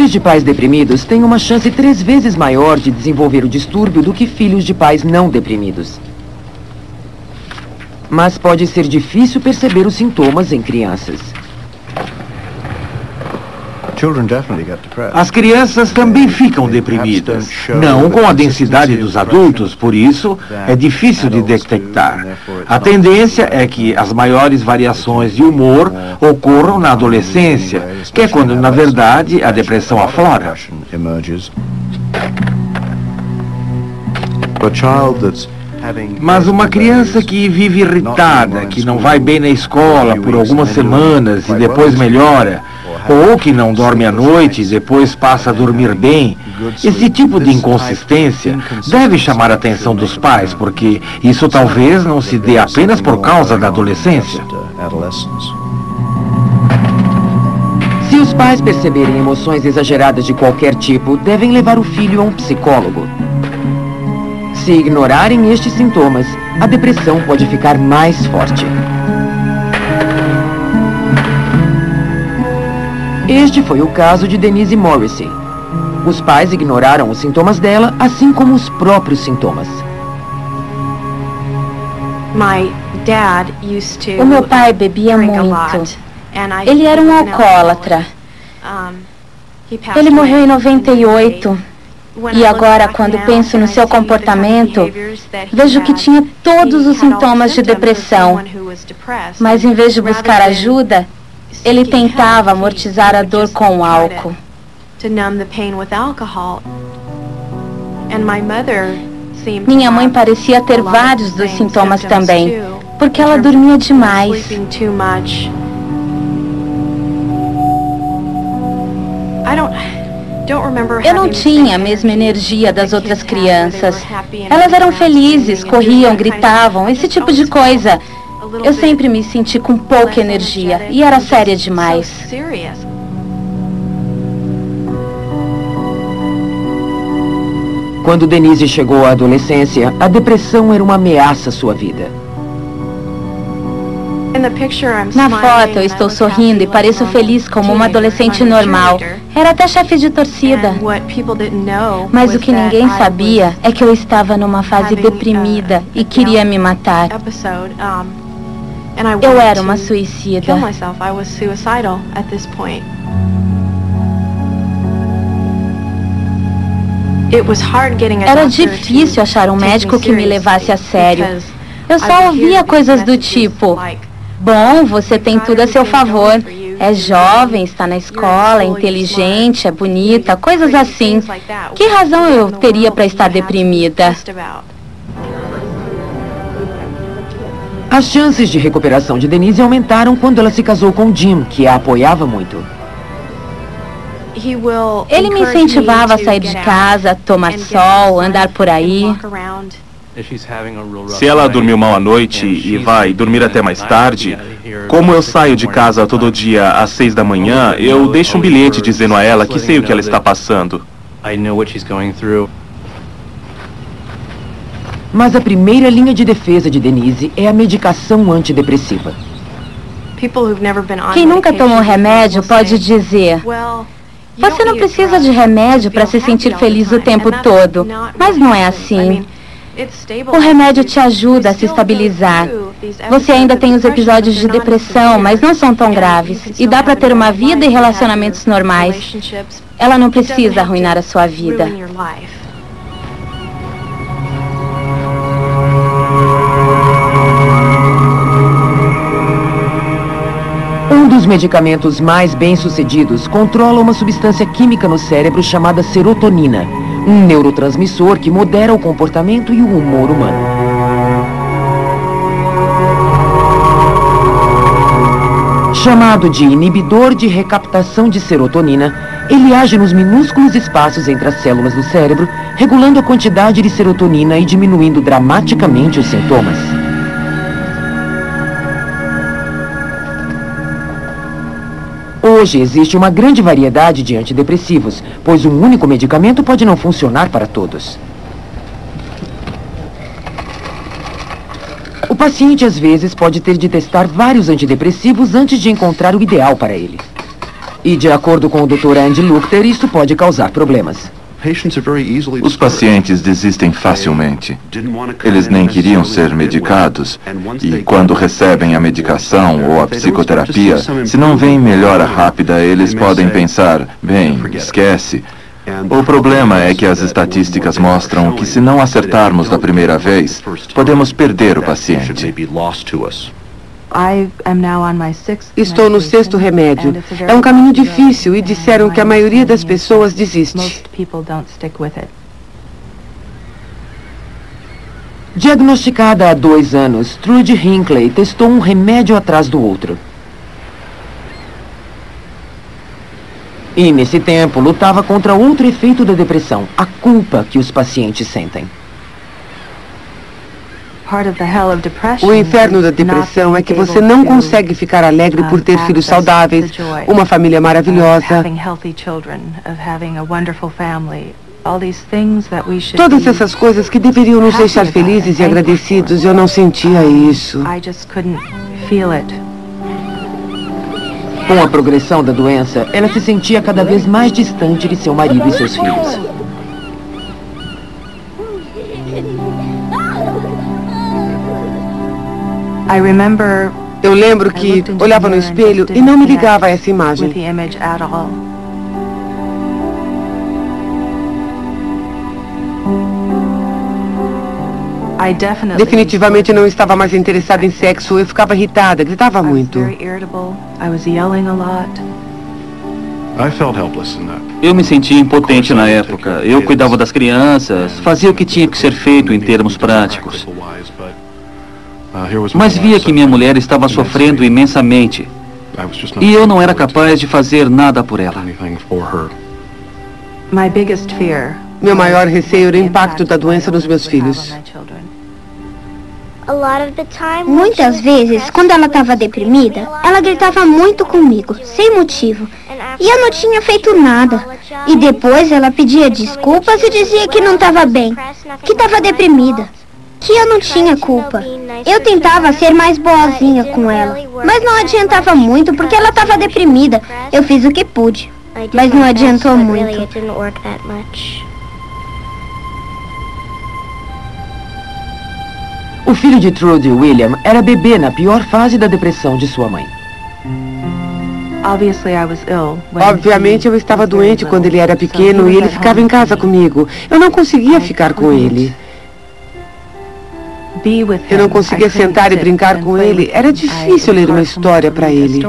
Filhos de pais deprimidos têm uma chance 3 vezes maior de desenvolver o distúrbio do que filhos de pais não deprimidos. Mas pode ser difícil perceber os sintomas em crianças. As crianças também ficam deprimidas, não com a densidade dos adultos, por isso é difícil de detectar. A tendência é que as maiores variações de humor ocorram na adolescência, que é quando, na verdade, a depressão aflora. Mas uma criança que vive irritada, que não vai bem na escola por algumas semanas e depois melhora, ou que não dorme à noite e depois passa a dormir bem, esse tipo de inconsistência deve chamar a atenção dos pais, porque isso talvez não se dê apenas por causa da adolescência. Se os pais perceberem emoções exageradas de qualquer tipo, devem levar o filho a um psicólogo. Se ignorarem estes sintomas, a depressão pode ficar mais forte. Este foi o caso de Denise Morrissey. Os pais ignoraram os sintomas dela, assim como os próprios sintomas. O meu pai bebia muito. Ele era um alcoólatra. Ele morreu em 98. E agora, quando penso no seu comportamento, vejo que tinha todos os sintomas de depressão. Mas em vez de buscar ajuda, ele tentava amortizar a dor com o álcool. Minha mãe parecia ter vários dos sintomas também, porque ela dormia demais. Eu não tinha a mesma energia das outras crianças. Elas eram felizes, corriam, gritavam, esse tipo de coisa. Eu sempre me senti com pouca energia e era séria demais. Quando Denise chegou à adolescência, a depressão era uma ameaça à sua vida. Na foto, eu estou sorrindo e pareço feliz como uma adolescente normal. Era até chefe de torcida. Mas o que ninguém sabia é que eu estava numa fase deprimida e queria me matar. Eu era uma suicida. Era difícil achar um médico que me levasse a sério. Eu só ouvia coisas do tipo: bom, você tem tudo a seu favor. É jovem, está na escola, é inteligente, é bonita, coisas assim. Que razão eu teria para estar deprimida? As chances de recuperação de Denise aumentaram quando ela se casou com Jim, que a apoiava muito. Ele me incentivava a sair de casa, tomar sol, andar por aí. Se ela dormiu mal à noite e vai dormir até mais tarde, como eu saio de casa todo dia às 6 da manhã, eu deixo um bilhete dizendo a ela que sei o que ela está passando. Mas a primeira linha de defesa de Denise é a medicação antidepressiva. Quem nunca tomou remédio pode dizer: você não precisa de remédio para se sentir feliz o tempo todo. Mas não é assim. O remédio te ajuda a se estabilizar. Você ainda tem os episódios de depressão, mas não são tão graves. E dá para ter uma vida e relacionamentos normais. Ela não precisa arruinar a sua vida. Um dos medicamentos mais bem-sucedidos controla uma substância química no cérebro chamada serotonina, um neurotransmissor que modera o comportamento e o humor humano. Chamado de inibidor de recaptação de serotonina, ele age nos minúsculos espaços entre as células do cérebro, regulando a quantidade de serotonina e diminuindo dramaticamente os sintomas. Hoje existe uma grande variedade de antidepressivos, pois um único medicamento pode não funcionar para todos. O paciente, às vezes, pode ter de testar vários antidepressivos antes de encontrar o ideal para ele. E de acordo com o Dr. Andy Lukter, isso pode causar problemas. Os pacientes desistem facilmente. Eles nem queriam ser medicados e, quando recebem a medicação ou a psicoterapia, se não vem melhora rápida, eles podem pensar, bem, esquece. O problema é que as estatísticas mostram que, se não acertarmos da primeira vez, podemos perder o paciente. Estou no 6º remédio. É um caminho difícil e disseram que a maioria das pessoas desiste. Diagnosticada há 2 anos, Trudy Hinckley testou um remédio atrás do outro. E, nesse tempo, lutava contra outro efeito da depressão, a culpa que os pacientes sentem. O inferno da depressão é que você não consegue ficar alegre por ter filhos saudáveis, uma família maravilhosa. Todas essas coisas que deveriam nos deixar felizes e agradecidos, eu não sentia isso. Com a progressão da doença, ela se sentia cada vez mais distante de seu marido e seus filhos. Eu lembro que olhava no espelho e não me ligava a essa imagem. Definitivamente não estava mais interessada em sexo. Eu ficava irritada, gritava muito. Eu me sentia impotente na época. Eu cuidava das crianças, fazia o que tinha que ser feito em termos práticos. Mas via que minha mulher estava sofrendo imensamente. E eu não era capaz de fazer nada por ela. Meu maior receio era o impacto da doença nos meus filhos. Muitas vezes, quando ela estava deprimida, ela gritava muito comigo, sem motivo. E eu não tinha feito nada. E depois ela pedia desculpas e dizia que não estava bem, que estava deprimida, que eu não tinha culpa. Eu tentava ser mais boazinha com ela, mas não adiantava muito porque ela estava deprimida. Eu fiz o que pude, mas não adiantou muito. O filho de Trudy, William, era bebê na pior fase da depressão de sua mãe. Obviamente eu estava doente quando ele era pequeno e ele ficava em casa comigo. Eu não conseguia ficar com ele. Eu não conseguia sentar e brincar com ele. Era difícil ler uma história para ele.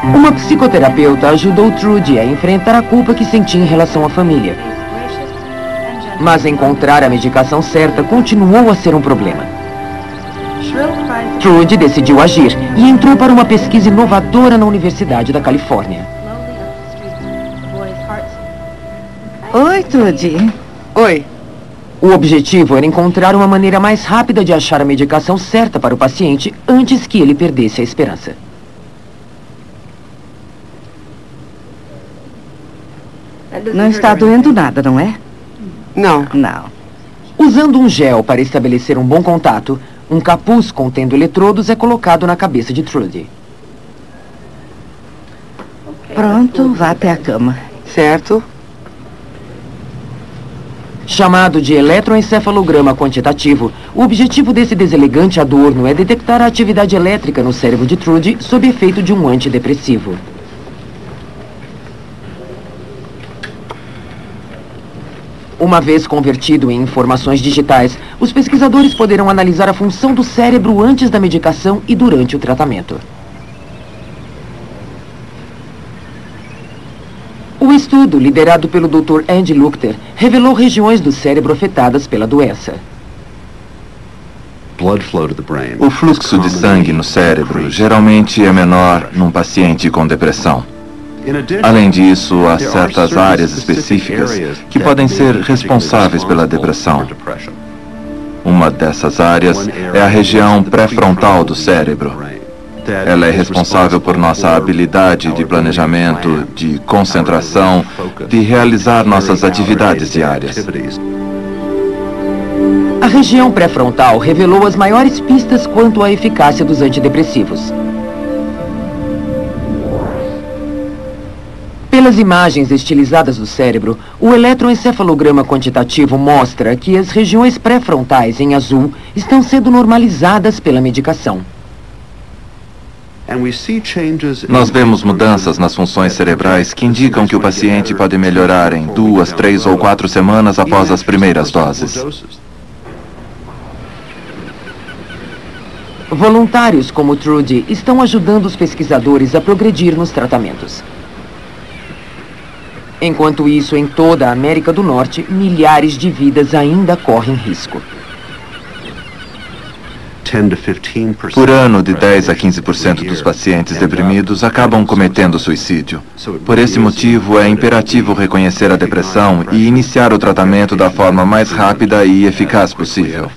Uma psicoterapeuta ajudou Trudy a enfrentar a culpa que sentia em relação à família. Mas encontrar a medicação certa continuou a ser um problema. Trudy decidiu agir e entrou para uma pesquisa inovadora na Universidade da Califórnia. Oi, Trudy. Oi. O objetivo era encontrar uma maneira mais rápida de achar a medicação certa para o paciente antes que ele perdesse a esperança. Não está doendo nada, não é? Não. Não. Usando um gel para estabelecer um bom contato, um capuz contendo eletrodos é colocado na cabeça de Trudy. Pronto, vá até a cama. Certo. Chamado de eletroencefalograma quantitativo, o objetivo desse deselegante adorno é detectar a atividade elétrica no cérebro de Trudy sob efeito de um antidepressivo. Uma vez convertido em informações digitais, os pesquisadores poderão analisar a função do cérebro antes da medicação e durante o tratamento. O estudo, liderado pelo Dr. Andy Lukter, revelou regiões do cérebro afetadas pela doença. O fluxo de sangue no cérebro geralmente é menor num paciente com depressão. Além disso, há certas áreas específicas que podem ser responsáveis pela depressão. Uma dessas áreas é a região pré-frontal do cérebro. Ela é responsável por nossa habilidade de planejamento, de concentração, de realizar nossas atividades diárias. A região pré-frontal revelou as maiores pistas quanto à eficácia dos antidepressivos. Pelas imagens estilizadas do cérebro, o eletroencefalograma quantitativo mostra que as regiões pré-frontais em azul estão sendo normalizadas pela medicação. Nós vemos mudanças nas funções cerebrais que indicam que o paciente pode melhorar em 2, 3 ou 4 semanas após as primeiras doses. Voluntários como Trudy estão ajudando os pesquisadores a progredir nos tratamentos. Enquanto isso, em toda a América do Norte, milhares de vidas ainda correm risco. Por ano, de 10 a 15% dos pacientes deprimidos acabam cometendo suicídio. Por esse motivo, é imperativo reconhecer a depressão e iniciar o tratamento da forma mais rápida e eficaz possível.